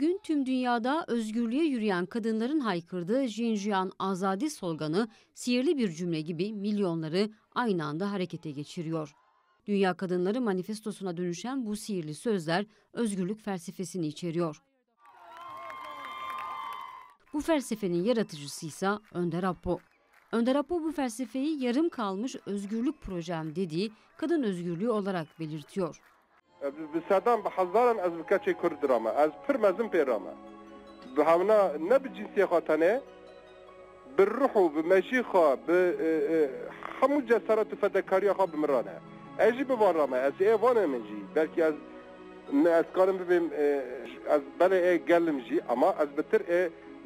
Bugün tüm dünyada özgürlüğe yürüyen kadınların haykırdığı Xinjiang Azadi sloganı sihirli bir cümle gibi milyonları aynı anda harekete geçiriyor. Dünya Kadınları Manifestosu'na dönüşen bu sihirli sözler özgürlük felsefesini içeriyor. Bu felsefenin yaratıcısı ise Önder Apo. Önder Apo bu felsefeyi yarım kalmış özgürlük projem dediği kadın özgürlüğü olarak belirtiyor. بسادان بحزارن از بکچه کرد رامه از پر مزم پیرامه به همنا نه به جنسی خاطنه به روح و به مشی خوا به همو جسارت و فدکاری خوا بمرانه اجی بوان رامه از ایوانه منجی بلکه از کارم ببیم از بله گلم جی ama az beter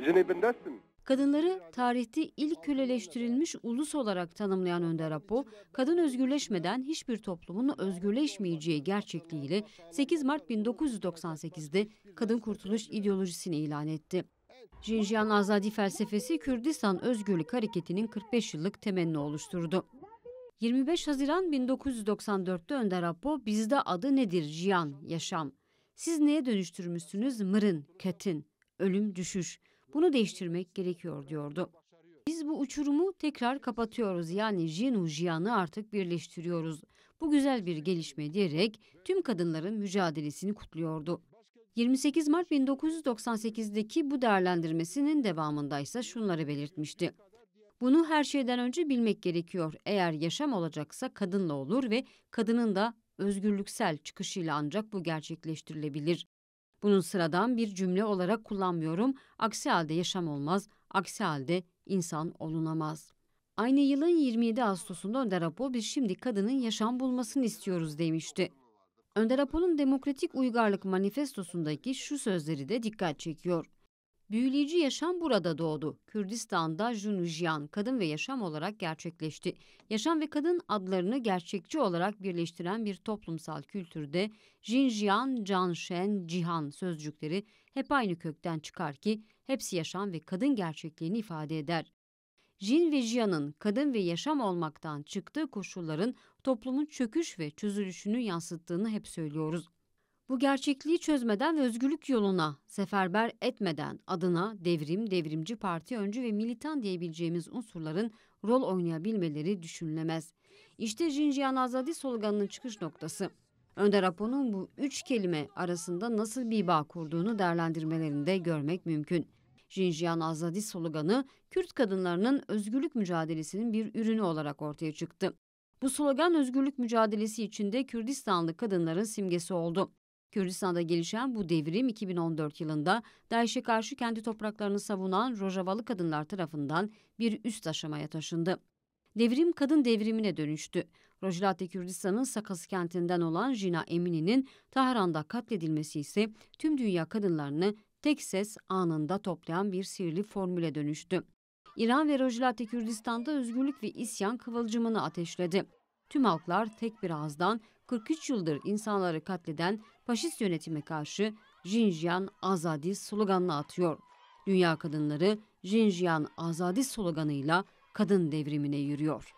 jenebindestim. Kadınları tarihte ilk köleleştirilmiş ulus olarak tanımlayan Önder Apo, kadın özgürleşmeden hiçbir toplumun özgürleşmeyeceği gerçekliğiyle 8 Mart 1998'de kadın kurtuluş ideolojisini ilan etti. Xinjiang Azadi felsefesi Kürdistan Özgürlük Hareketi'nin 45 yıllık temelini oluşturdu. 25 Haziran 1994'te Önder Apo, bizde adı nedir Jiyan, yaşam. Siz neye dönüştürmüşsünüz mırın, ketin, ölüm, düşüş. Bunu değiştirmek gerekiyor diyordu. Biz bu uçurumu tekrar kapatıyoruz, yani Jinu Jiyan'ı artık birleştiriyoruz. Bu güzel bir gelişme diyerek tüm kadınların mücadelesini kutluyordu. 28 Mart 1998'deki bu değerlendirmesinin devamındaysa şunları belirtmişti. Bunu her şeyden önce bilmek gerekiyor. Eğer yaşam olacaksa kadınla olur ve kadının da özgürlüksel çıkışıyla ancak bu gerçekleştirilebilir. Bunun sıradan bir cümle olarak kullanmıyorum. Aksi halde yaşam olmaz, aksi halde insan olunamaz. Aynı yılın 27 Ağustos'unda Önder Apo, biz şimdi kadının yaşam bulmasını istiyoruz demişti. Önder Apo'nun Demokratik Uygarlık Manifestosu'ndaki şu sözleri de dikkat çekiyor. Büyüleyici yaşam burada doğdu. Kürdistan'da Xinjiang kadın ve yaşam olarak gerçekleşti. Yaşam ve kadın adlarını gerçekçi olarak birleştiren bir toplumsal kültürde Xinjiang, Canshen, Cihan sözcükleri hep aynı kökten çıkar ki hepsi yaşam ve kadın gerçekliğini ifade eder. Jin ve Jiyan'ın kadın ve yaşam olmaktan çıktığı koşulların toplumun çöküş ve çözülüşünü yansıttığını hep söylüyoruz. Bu gerçekliği çözmeden ve özgürlük yoluna seferber etmeden adına devrim, devrimci parti öncü ve militan diyebileceğimiz unsurların rol oynayabilmeleri düşünülemez. İşte Xinjiang Azadi sloganının çıkış noktası. Önder Apo'nun bu 3 kelime arasında nasıl bir bağ kurduğunu değerlendirmelerinde görmek mümkün. Xinjiang Azadi sloganı Kürt kadınlarının özgürlük mücadelesinin bir ürünü olarak ortaya çıktı. Bu slogan özgürlük mücadelesi içinde Kürdistanlı kadınların simgesi oldu. Kürdistan'da gelişen bu devrim 2014 yılında DAEŞ'e karşı kendi topraklarını savunan Rojavalı kadınlar tarafından bir üst aşamaya taşındı. Devrim kadın devrimine dönüştü. Rojava Kürdistan'ın Sakız kentinden olan Jina Emini'nin Tahran'da katledilmesi ise tüm dünya kadınlarını tek ses anında toplayan bir sihirli formüle dönüştü. İran ve Rojava Kürdistan'da özgürlük ve isyan kıvılcımını ateşledi. Tüm halklar tek bir ağızdan 43 yıldır insanları katleden faşist yönetime karşı Xinjiang Azadi sloganını atıyor. Dünya kadınları Xinjiang Azadi sloganıyla kadın devrimine yürüyor.